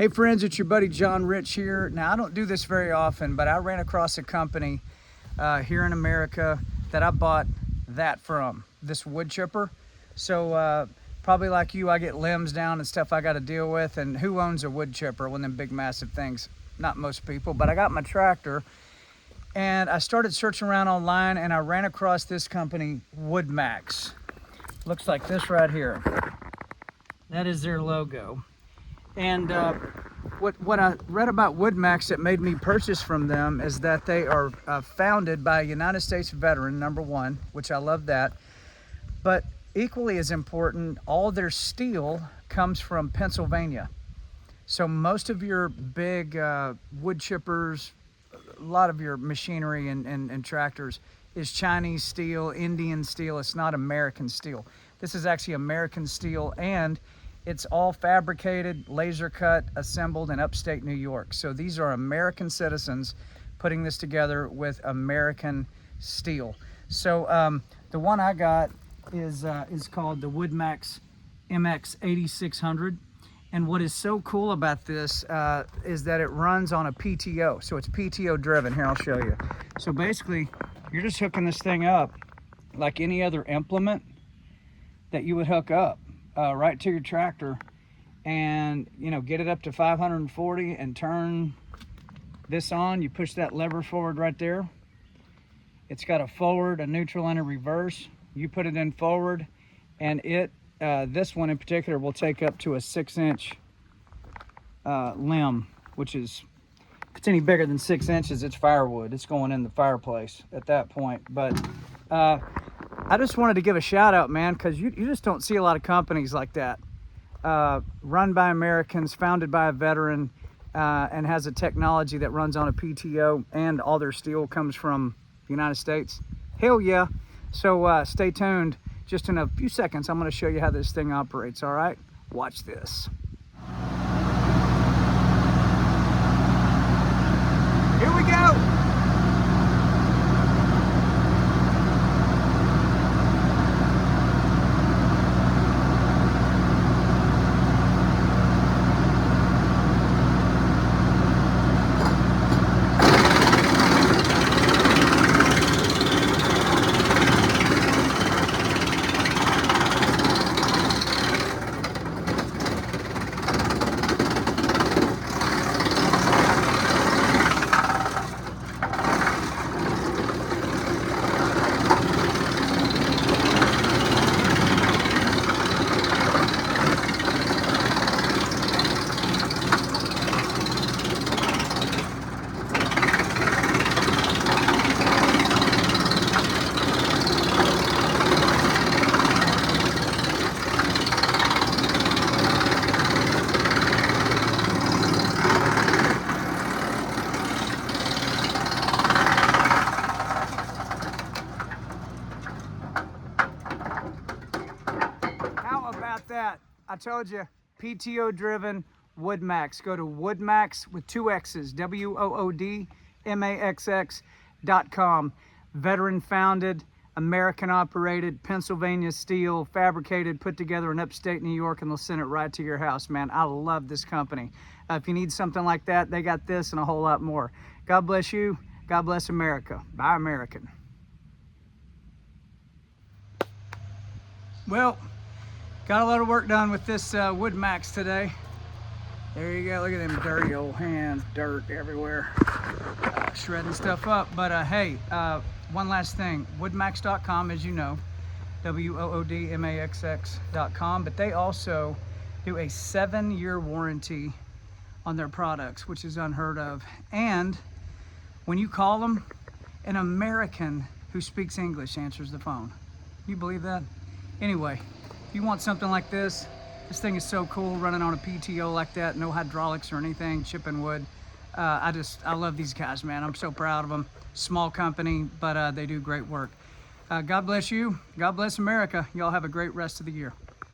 Hey friends, it's your buddy John Rich here. Now I don't do this very often, but I ran across a company here in America that I bought that from, this wood chipper. So probably like you, I get limbs down and stuff I got to deal with, and who owns a wood chipper, one of them big massive things? Not most people, but I got my tractor and I started searching around online and I ran across this company, WoodMaxx. Looks like this right here. That is their logo. And what I read about WoodMaxx that made me purchase from them is that they are founded by a United States veteran, number one, which I love that. But equally as important, all their steel comes from Pennsylvania. So most of your big wood chippers, a lot of your machinery and tractors is Chinese steel, Indian steel. It's not American steel. This is actually American steel, and it's all fabricated, laser cut, assembled in upstate New York. So these are American citizens putting this together with American steel. So the one I got is called the WoodMaxx MX-8600. And what is so cool about this is that it runs on a PTO. So it's PTO driven. Here, I'll show you. So basically, you're just hooking this thing up like any other implement that you would hook up. Right to your tractor, and get it up to 540 and turn this on. You push that lever forward right there. It's got a forward, a neutral, and a reverse. You put it in forward, and it this one in particular will take up to a 6-inch limb, which is, if it's any bigger than 6 inches, it's firewood. It's going in the fireplace at that point. But I just wanted to give a shout out, man, because you just don't see a lot of companies like that. Run by Americans, founded by a veteran, and has a technology that runs on a PTO, and all their steel comes from the United States. Hell yeah. So stay tuned. Just in a few seconds, I'm going to show you how this thing operates, all right? Watch this. Here we go. That I told you, PTO driven WoodMaxx. Go to WoodMaxx with 2 X's, WoodMaxx.com. Veteran founded, American operated, Pennsylvania steel, fabricated, put together in upstate New York, and they'll send it right to your house, man. I love this company. If you need something like that, they got this and a whole lot more. God bless you. God bless America. Buy American. Well, got a lot of work done with this WoodMaxx today. There you go. Look at them dirty old hands, dirt everywhere, shredding stuff up. But hey, one last thing. WoodMaxx.com, as you know, WoodMaxx.com. But they also do a 7-year warranty on their products, which is unheard of. And when you call them, an American who speaks English answers the phone. You believe that? Anyway. If you want something like this thing is so cool, running on a PTO like that, no hydraulics or anything, chipping wood. I love these guys, man. I'm so proud of them. Small company, but they do great work. God bless you. God bless America. Y'all have a great rest of the year.